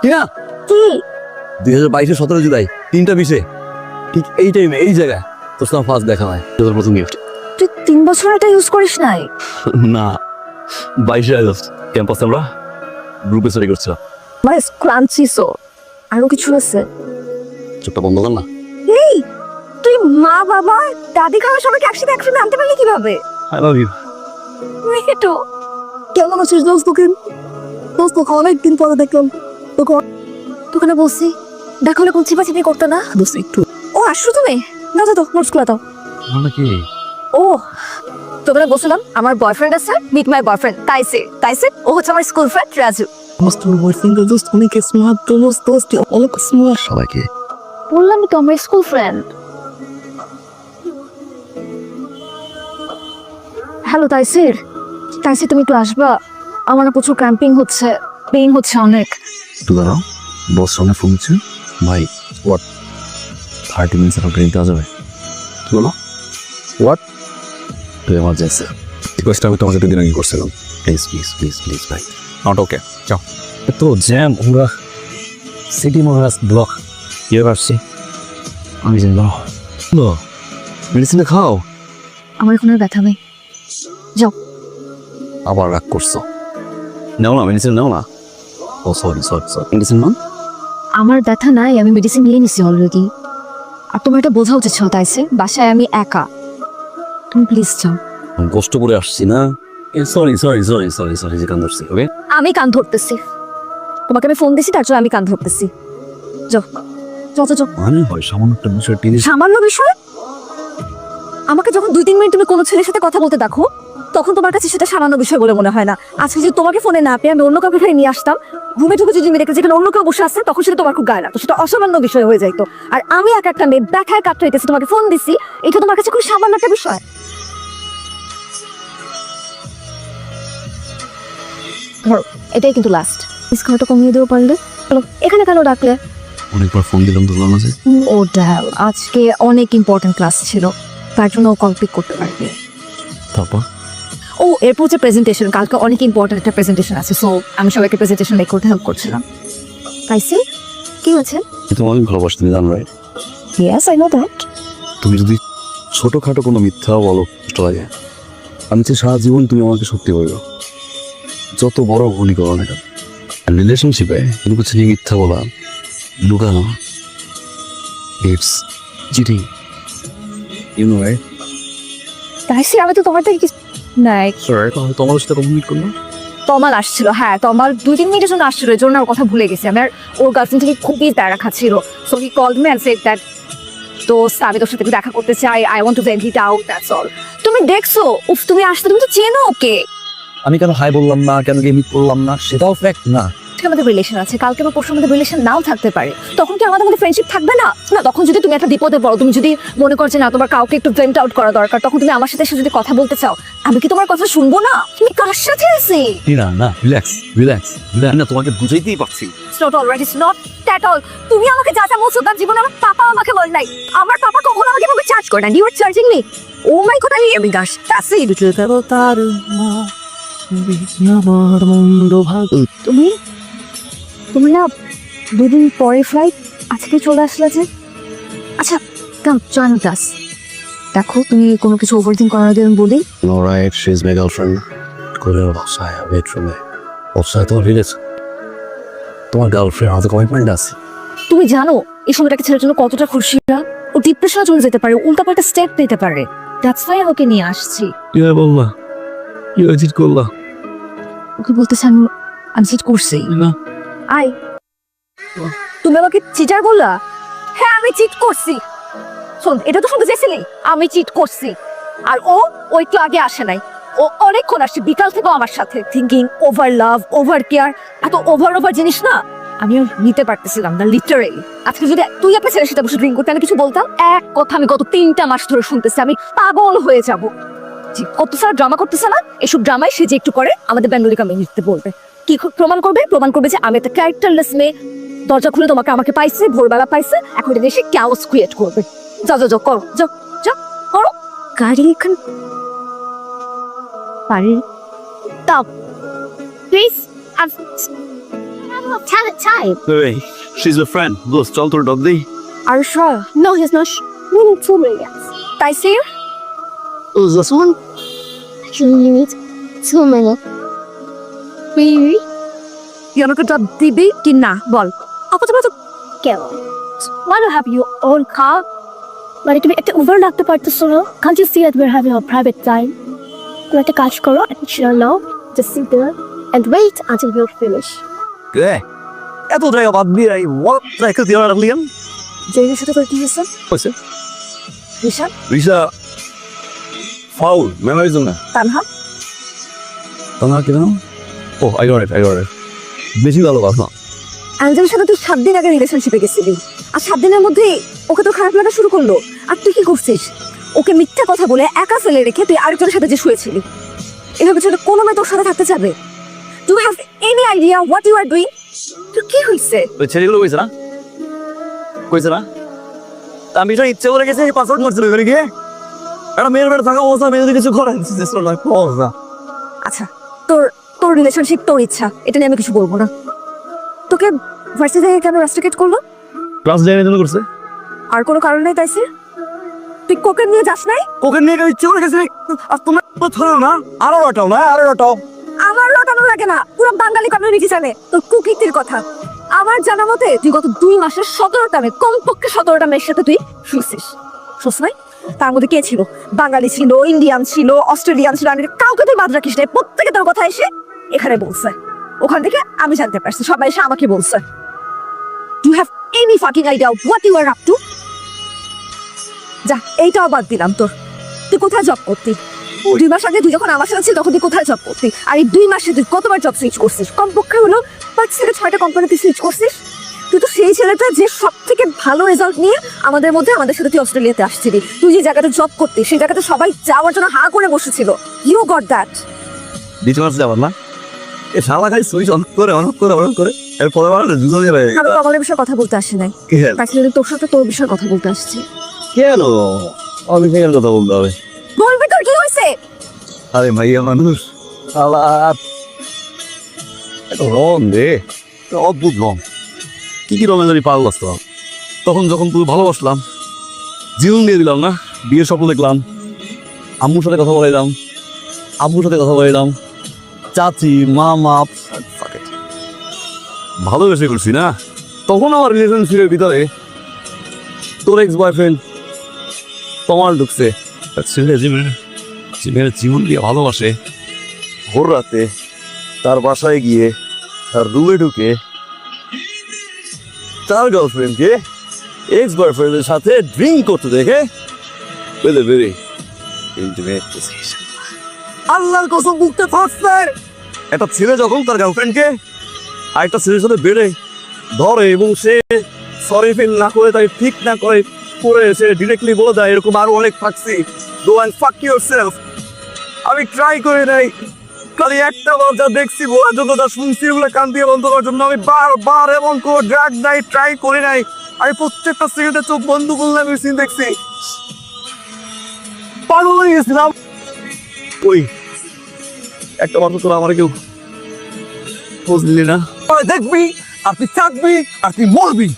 টিনা কি 2022 17 জুলাই 3টা 20 ঠিক এই টাইমে এই জায়গায় তোর সাথে ফার্স্ট দেখা হয় তোর প্রথম গিফট। তুই 3 বছর এটা ইউজ করিস নাই? না 22 আগস্ট ক্যাম্পাসে আমরা গ্রুপে স্টাডি করছিলাম। মানে ক্রাঞ্চি সো আরো কিছু আছে? চোখটা বন্ধ কর না। এই তুই মা বাবা দাদি খাওয়া সবাইকে একসাথে আনতে পারলি কিভাবে? I love you. মেহেটো কেমন আছিস দোস্ত? তোকে অনেকদিন পরে দেখলাম। তোকে না বলছি দেখা হলে কোন চিপাচিপি করতে না। দোস্ত একটু ও আসছো তুমি? না তো নোটস গুলো দাও। মানে কি? ও তোকে না বলছিলাম আমার বয়ফ্রেন্ড আছে, মিট মাই বয়ফ্রেন্ড তাইসে ও হচ্ছে আমার স্কুল ফ্রেন্ড রাজু। মস্ত বয়ফ্রেন্ড দোস্ত অনেক স্মার্ট দোস্ত অনেক স্মার্ট সবাইকে বললাম তো আমার স্কুল ফ্রেন্ড। হ্যালো তাইসির তুমি একটু আসবা? আমার না প্রচুর ক্র্যাম্পিং হচ্ছে, পেইন হচ্ছে অনেক। তুই দাঁড়াও, বস সামনে ফোন হচ্ছে। ভাই হোয়াট 30 মিনিটস আপনার ট্রেন দেওয়া যাবে? কি বলো? হোয়াট তুই এমার্জেন্সি রিকোয়েস্ট আমি তোমাকে দুদিন আগে করছিলাম। প্লিজ ভাই নট ওকে যাও। তো জ্যাম আমরা সিটি মহারাজ ব্লক ইয়ে আসছি আমি জানি না। মেডিসিনটা খাও। আমার এখন আর ব্যথা নেই, যাও। আবার রাগ করছো? নাও না মেডিসিন নাও না। ও সরি মেডিসিন নাও। আমার ব্যথা নাই, আমি মেডিসিন নিয়ে নিছি অলরেডি। আর তোমার এটা বোঝা উচিত ছিল তাইসে, বাসায় আমি একা। তুমি প্লিজ যাও। কষ্ট করে আসছি না। সরি যে কান ধরছি। ওকে আমি কান ধরতেছি, তোমাকে আমি ফোন দিছি তার জন্য আমি কান ধরতেছি। যাও মানে হয় সামান্য একটা বিষয় টিনিস সামান্য বিষয়। আমাকে যখন 2-3 মিনিট তুমি কোনো ছেলের সাথে কথা বলতে দেখো তখন তোমার কাছে সেটা সামান্য বিষয় বলে মনে হয় না। আজকে যদি তোমাকে ফোনে না পেয়ে আমি অন্য কাউকে এখানে নিয়ে আসতাম, ঘুমে ঢুকে যদি আমি দেখে যেখানে অন্য কেউ বসে আছে তখন সেটা তোমার খুব গায়ে লাগতো, সেটা অসামান্য বিষয় হয়ে যাইতো। আর আমি একটা মেয়ে দেখায় কাটতে হইতেছে, তোমাকে ফোন দিছি, এটা তোমার কাছে খুব সামান্য একটা বিষয়। ধরো এটাই কিন্তু লাস্ট, স্কোরটা কমিয়ে দেবো পারলে। চলো এখানে কেন ডাকলে? অনেকবার ফোন দিলাম ধরলাম না যে। ও ড্যাল, আজকে অনেক ইম্পর্টেন্ট ক্লাস ছিল তার জন্য কল পিক করতে পারবে। তারপর ও এরপর হচ্ছে প্রেজেন্টেশন, কালকে অনেক ইম্পর্টেন্ট একটা প্রেজেন্টেশন আছে, সো আমি সবাইকে প্রেজেন্টেশন মেক করতে হেল্প করছিলাম। তাইসি কি হচ্ছে? তুমি অনেক ভালোবাসি তুমি জানো right? Yes I know that. তুমি যদি ছোটখাটো কোনো মিথ্যা বলো কষ্ট লাগে, আমি চাই সারা জীবন তুমি আমাকে সত্যি বলো, যত বড় ভুলই করো না কেন। রিলেশনশিপে কিছু নিয়ে মিথ্যা বলা লুকানো it's cheating, you know right? তাইসি আমি তো তোমার থেকে কিছু নাই। সরি তোমার সাথে কমিউনিকেট করলাম। তমাল আসছিল, হ্যাঁ তমাল 2-3 মিনিটের জন্য আসছিল, এর জন্য ওর কথা ভুলে গেছি আমি। আর ওর গার্লফ্রেন্ড থেকে খুবই তাড়া খাচ্ছিল, so he called me and said that তো আমি তোর সাথে দেখা করতে চাই, I want to vent it out, that's all. তুমি দেখছো উফ তুমি আসতে, তুমি তো চেনো ওকে। আমি কেন হাই বললাম না, কেন গিয়ে মিট করলাম না সেটাও ফ্যাক্ট না। আমাদের রিলেশন আছে, কালকে বা পরশু আমাদের রিলেশন নাও থাকতে পারে, তখন কি আমাদের মধ্যে ফ্রেন্ডশিপ থাকবে না? না তখন যদি তুমি একটা বিপদে পড়ো, তুমি যদি মনে করছো না তোমার কাউকে একটু ভেন্ট আউট করা দরকার, তখন তুমি আমার সাথে এসে যদি কথা বলতে চাও, আমি কি তোমার কথা শুনবো না? তুমি কার সাথে আছি? না রিল্যাক্স না, তোমাকে বুঝাইতেই পারছি। It's not all right, it's not at all. তুমি আমাকে যা যা বলছো তার জীবনে আমার পাপা আমাকে বল নাই, আমার পাপা কখনো আমাকে এভাবে চার্জ করে না। You are charging me? Oh my god, আমি গাছ তাসি তার তুমি না 2 দিন পরে ফ্লাইট, আজকে চলে আসলে যে। আচ্ছা কাম জয়েন ক্লাস। দেখো তুমি কোনো কিছু ওভারথিংক করার আগে আমি বলি। No right she is my girlfriend. করে বাসায় বেডরুমে অবসায় তোমার রিলেশন, তোমার গার্লফ্রেন্ড আমাদের কমিটমেন্ট আছে। তুমি জানো এই সময়টাকে ছেলের জন্য কতটা খুশিরা, ও ডিপ্রেশনে চলে যেতে পারে, উল্টাপাল্টা স্টেপ নিতে পারে। দ্যাটস ওয়াই ওকে নিয়ে আসছি। কি বললা? কি চিট করলা? ওকে বলতেছে আমি চিট করছি না। আই তুমি আমাকে চিটার বললা? হ্যাঁ আমি চিট করছি। শোন এটা তো শুনতে চাইছিলি, আমি চিট করছি। আর ও একটু আগে আসে নাই, ও অনেকক্ষণ আসছে বিকাল থেকে আমার সাথে। থিঙ্কিং, ওভার লাভ, ওভার কেয়ার, এত ওভার জিনিস না আমিও নিতে পারতেছিলাম না লিটারেলি। আজকে যদি তুই একটা ছেলের সাথে বসে ড্রিঙ্ক করতে আমি কিছু বলতাম, এক কথা আমি গত 3টা মাস ধরে শুনতেছি, আমি পাগল হয়ে যাব। কত সারা ড্রামা করতেছে না, এসব ড্রামায় সে যে একটু করে আমাদের বেঙ্গলি কমিউনিটিতে বলবে কি প্রমাণ করবে যে আমি একটা ক্যারেক্টারলেস মেয়ে। দরজা খুলে আমাকে পাইছে, ভোরবেলা পাইছে, এখন এসে ক্যাওস ক্রিয়েট করবে। যাও করো, যাও করো। গাড়ি এখান পারি তাও please. Tell it time. Wait, she's a friend. Dost, চল তোর ডগ দেই। Are you sure? No, he's not. We need 2 minutes. Taisir? Who's this one? You need 2 minutes. Really? তুই আমাকে জব দিবি কি না বল। অপচয় তো কেন? Why do you have your own car? মানে তুমি একটা উবার ডাকতে পারতেছো না? Can't you see that we're having a private time? তুমি একটা কাজ করো, chill now, just sit there and wait until we're finished. কে এত জায়গা বাদ দিয়ে এই ওয়াট সাইকেল দিয়ে রাখলি আমি জেনের সাথে তোর কি হয়েছে? কইছে রিশান? রিসা ফাউল মেমোরিজ না তানহা? তোমার কি নাম ও আই গট ইট বেশি ভালো কথা অ্যাঞ্জেলের সাথে তুই 7 দিন আগে রিলেশনশিপে গেছিলি আর 7 দিনের মধ্যে ওকে তো খারাপ লাগা শুরু করলো আর তুই কি করছিস ওকে মিথ্যা কথা বলে একা ফেলে রেখে তুই আরেকজনের সাথে যে শুয়েছিলি এভাবে ছেলে কোনো মেয়ে তোর সাথে থাকতে চাবে do have any idea what you are doing তুই কি হয়েছে ওই ছেলেগুলো কইছে না তা আমি তো ইচ্ছে করে গেছি পাসওয়ার্ড মারছিল ওখানে গিয়ে একটা মেয়ের বেড়ে থাকা অবস্থা মেয়ে যদি কিছু করে না আচ্ছা তোর তোর রিলেশনশিপ তোর ইচ্ছা এটা নিয়ে আমি কিছু বলবো না তোকে ভার্সিটি থেকে কেন রাস্ট্রিকেট করলো ক্লাস যাই জন্য করছে আর কোনো কারণ নেই তাইছে তুই কোকে নিয়ে যাস নাই ওকে নিয়ে ইচ্ছে করে গেছে আর তোমরা তো ধরো না আরো রটাও আমার লটানো লাগে না পুরো বাঙালি কমিউনিটি জানে তোর কুকীর্তির কথা আমার জানা মতে তুই গত 2 মাসে 17টা মেয়ে কমপক্ষে 17টা মেয়ের সাথে তুই শুয়েছিস শুস নাই তার মধ্যে কে ছিল বাঙালি ছিল ইন্ডিয়ান ছিল অস্ট্রেলিয়ান ছিল আমি কাউকে তুই বাদ রাখিস নাই প্রত্যেকে তোর কথা এসে এখানে বলছে ওখান থেকে আমি জানতে পারছি সবাই এসে আমাকে বলছে do have any fucking idea what you are up to যা এইটাও বাদ দিলাম তোর তুই কোথায় জব করতি 2 মাস আগে তুই যখন আমার সাথে ছিল তখন তুই কোথায় জব করতি আর এই 2 মাসে তুই কতবার জব সুইচ করছিস কমপক্ষে হলো 5 থেকে 6টা কোম্পানিতে সুইচ করছিস তুই তো সেই ছেলেটা যে সব থেকে ভালো রেজাল্ট নিয়ে আমাদের সাথে তুই অস্ট্রেলিয়াতে আসছিলি তুই যে জায়গাটা জব করতি সেই জায়গাতে সবাই যাওয়ার জন্য হা করে বসেছিল ইউ গট দ্যাট দিতে পারছি আবার না এ শালা খাই সুইচ অন করে এর পরে বার দুজন যাবে আমি কমলের বিষয়ে কথা বলতে আসি নাই পার্সোনালি তোর সাথে তোর বিষয়ে কথা বলতে আসছি কেন আমি কেন কথা বলতে হবে বলবি তোর কি হয়েছে আরে ভাইয়া মানুষ শালা এত রং রে অদ্ভুত রং কি রঙে জানি পাগল আসতাম তখন যখন তুই ভালোবাসলাম জীবন দিয়ে দিলাম না বিয়ের স্বপ্ন দেখলাম আম্মুর সাথে কথা বলাইলাম চাচি মামা ভালোবেসে করছি না তখন আমার রিলেশনশিপের ভিতরে তোর এক্স বয়ফ্রেন্ড তোমার ঢুকছে ছেলে জীবনের জীবন দিয়ে ভালোবাসে ভোর রাতে তার বাসায় গিয়ে তার রুমে ঢুকে তার গার্লফ্রেন্ডকে এক্স বয়ফ্রেন্ডের সাথে ড্রিঙ্ক করতে দেখে with a very intimate position. আল্লাহর কসম বুকতে ফাঁসছে একটা ছেলে যখন তার গার্লফ্রেন্ডকে আরেকটা ছেলের সাথে বেড়ে ধরে এবং সে সরি ফিল না করে তাই ঠিক না করে সে ডিরেক্টলি বলে দেয় এরকম আরো অনেক ফাঁকছি গো অ্যান্ড ফাক ইউরসেলফ আমি ট্রাই করে নাই খালি একটা বার যা দেখছি বলার জন্য যা শুনছি ওগুলো কান দিয়ে বন্ধ করার জন্য আমি বারবার এমন করে ড্রাগ নাই ট্রাই করি নাই আমি প্রত্যেকটা সেকেন্ডে চোখ বন্ধ করলে আমি সিন দেখছি পাগল হয়ে গেছিলাম ওই একটা বার তোরা আমার কেউ খোঁজ নিলি না দেখবি আর তুই থাকবি আর তুই মরবি